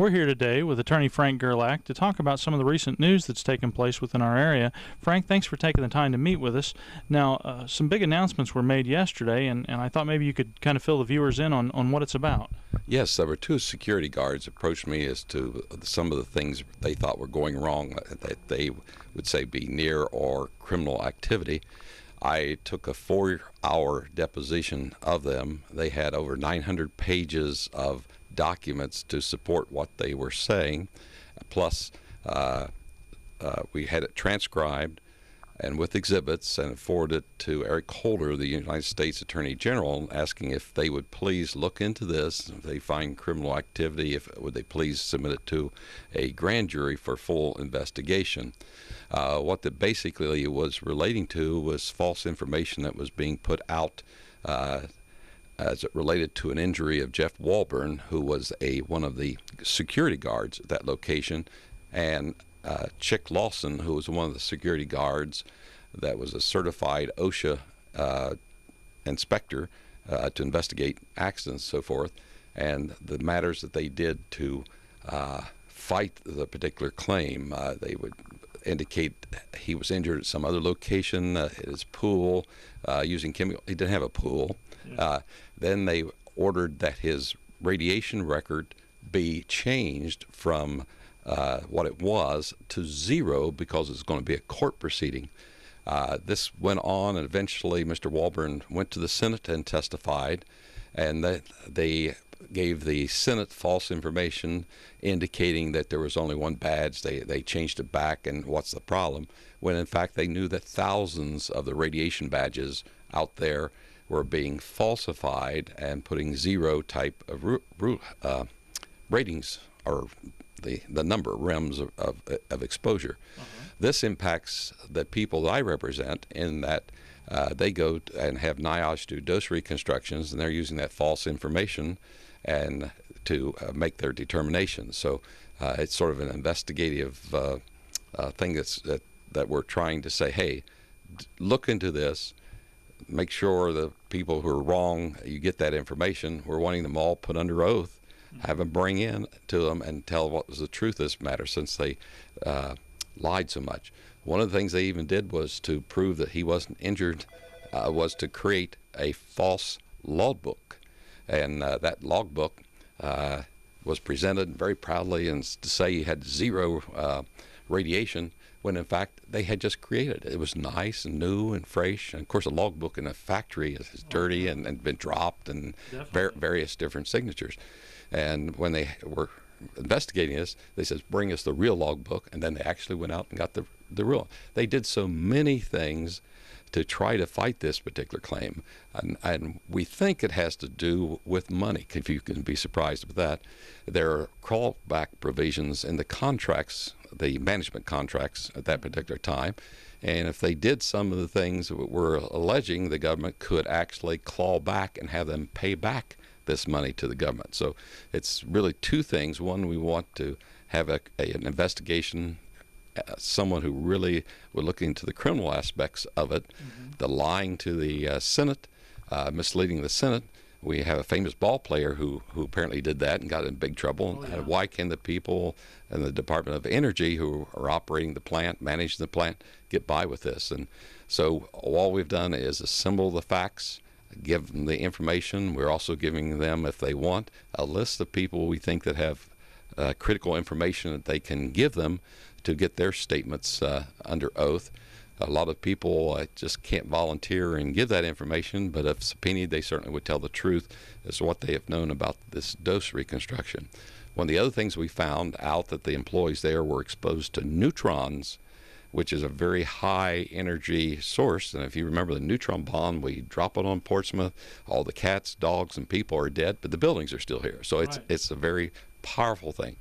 We're here today with attorney Frank Gerlach to talk about some of the recent news that's taken place within our area. Frank, thanks for taking the time to meet with us. Now, some big announcements were made yesterday, and I thought maybe you could kind of fill the viewers in on what it's about. Yes, there were two security guards approached me as to some of the things they thought were going wrong, that they would say be near or criminal activity. I took a 4-hour deposition of them. They had over 900 pages of documents to support what they were saying, plus we had it transcribed and with exhibits and forwarded to Eric Holder, the United States Attorney General, asking if they would please look into this. If they find criminal activity, would they please submit it to a grand jury for full investigation. What that basically was relating to was false information that was being put out as it related to an injury of Jeff Walburn, who was one of the security guards at that location, and Chick Lawson, who was one of the security guards that was a certified OSHA inspector to investigate accidents and so forth, and the matters that they did to fight the particular claim. They would indicate he was injured at some other location, at his pool, using chemical. He didn't have a pool. Then they ordered that his radiation record be changed from what it was to 0 because it's going to be a court proceeding. This went on, and eventually Mr. Walburn went to the Senate and testified, and they gave the Senate false information indicating that there was only one badge. They changed it back, and what's the problem? When in fact they knew that thousands of the radiation badges out there were being falsified and putting 0 type of ratings, or the number REMs of exposure. This impacts the people that I represent in that they go and have NIOSH do dose reconstructions, and they're using that false information and to make their determinations. So it's sort of an investigative thing that we're trying to say, hey, look into this. Make sure the people who are wrong, you get that information. We're wanting them all put under oath, have them bring in to them and tell what was the truth of this matter, since they lied so much. One of the things they even did was to prove that he wasn't injured, was to create a false logbook. And that logbook was presented very proudly and to say he had 0 radiation, when in fact they had just created it. It was nice and new and fresh. And of course, a logbook in a factory is dirty and been dropped, and various different signatures. And when they were investigating this, they said, bring us the real logbook. And then they actually went out and got the real. They did so many things to try to fight this particular claim. And we think it has to do with money, if you can be surprised with that. There are callback provisions in the contracts, the management contracts at that particular time. And if they did some of the things that we're alleging, the government could actually claw back and have them pay back this money to the government. So it's really two things. One, we want to have an investigation, someone who really would look into the criminal aspects of it, the lying to the Senate, misleading the Senate. We have a famous ball player who apparently did that and got in big trouble. Why can the people in the Department of Energy who are operating the plant, managing the plant, get by with this? And so all we've done is assemble the facts, give them the information. We're also giving them, if they want, a list of people we think that have critical information that they can give them to get their statements under oath. A lot of people just can't volunteer and give that information, but if subpoenaed, they certainly would tell the truth as to what they have known about this dose reconstruction. One of the other things we found out that the employees there were exposed to neutrons, which is a very high energy source. And if you remember the neutron bomb, we drop it on Portsmouth, all the cats, dogs, and people are dead, but the buildings are still here. So it's a very powerful thing.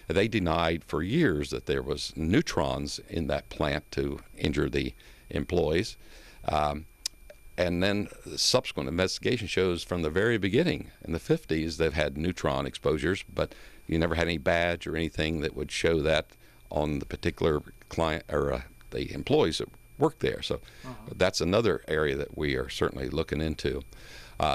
They denied for years that there was neutrons in that plant to injure the employees. And then the subsequent investigation shows from the very beginning, in the 50s, they've had neutron exposures, but you never had any badge or anything that would show that on the particular client or the employees that work there. So that's another area that we are certainly looking into.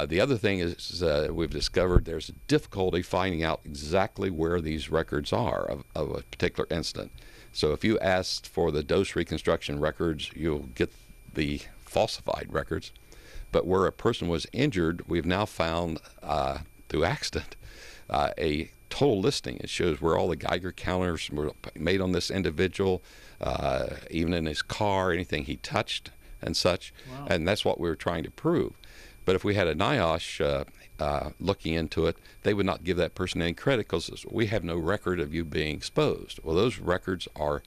The other thing is we've discovered there's a difficulty finding out exactly where these records are of a particular incident. So if you asked for the dose reconstruction records, you'll get the falsified records. But where a person was injured, we've now found through accident a total listing. It shows where all the Geiger counters were made on this individual, even in his car, anything he touched and such. Wow. And that's what we were trying to prove. But if we had a NIOSH looking into it, they would not give that person any credit because we have no record of you being exposed. Well, those records are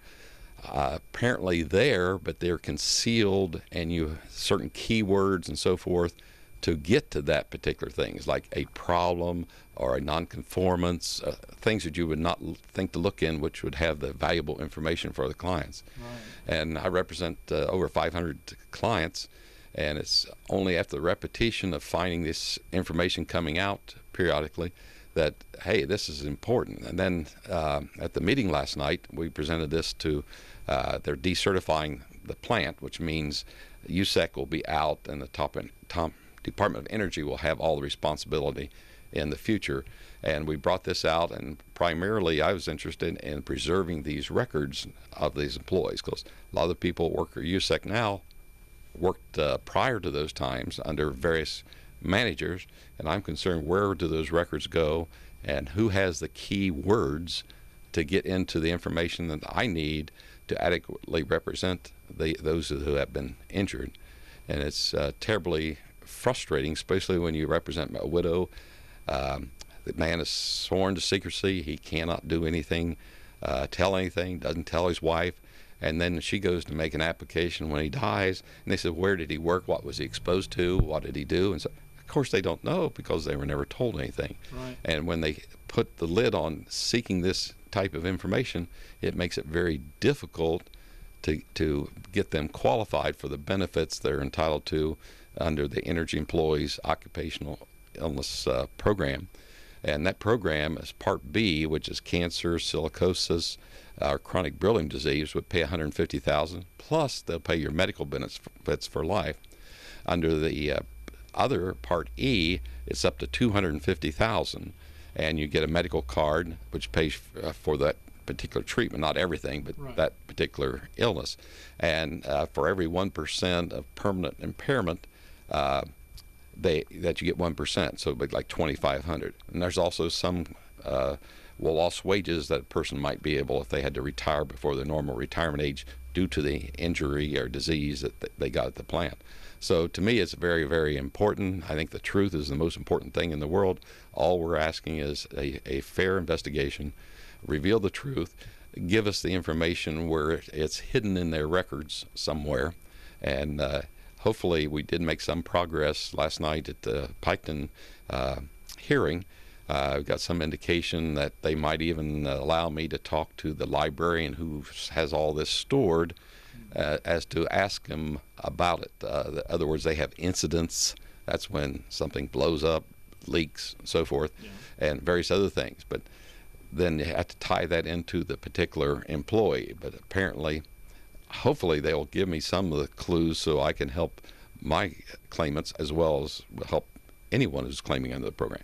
apparently there, but they're concealed, and you certain keywords and so forth to get to that particular thing. It's like a problem or a nonconformance, things that you would not think to look in, which would have the valuable information for the clients. Right. And I represent over 500 clients, and it's only after the repetition of finding this information coming out periodically that, hey, this is important. And then at the meeting last night, we presented this to, they're decertifying the plant, which means USEC will be out and the top Department of Energy will have all the responsibility in the future. And we brought this out, and primarily I was interested in preserving these records of these employees, because a lot of the people work at USEC now worked prior to those times under various managers, and I'm concerned where do those records go and who has the key words to get into the information that I need to adequately represent those who have been injured. And it's terribly frustrating, especially when you represent a widow. The man is sworn to secrecy. He cannot do anything, tell anything, doesn't tell his wife. And then she goes to make an application when he dies, and they said, where did he work? What was he exposed to? What did he do? And so, of course, they don't know because they were never told anything. Right. And when they put the lid on seeking this type of information, it makes it very difficult to get them qualified for the benefits they're entitled to under the Energy Employees Occupational Illness Program. And that program is Part B, which is cancer, silicosis, or chronic beryllium disease, would pay $150,000, plus they'll pay your medical benefits for life. Under the other Part E, it's up to $250,000, and you get a medical card which pays for that particular treatment, not everything, but right. that particular illness. And for every 1% of permanent impairment, that you get 1%, so it'd be like $2,500. And there's also some lost wages that a person might be able, if they had to retire before the normal retirement age due to the injury or disease that they got at the plant. So to me, it's very, very important. I think the truth is the most important thing in the world. All we're asking is a fair investigation, reveal the truth, give us the information where it's hidden in their records somewhere, and hopefully we did make some progress last night at the Piketon hearing. I've got some indication that they might even allow me to talk to the librarian who has all this stored as to ask them about it. In other words, they have incidents. That's when something blows up, leaks, and so forth, yeah, and various other things. But then you have to tie that into the particular employee. But apparently, hopefully they'll give me some of the clues so I can help my claimants as well as help anyone who's claiming under the program.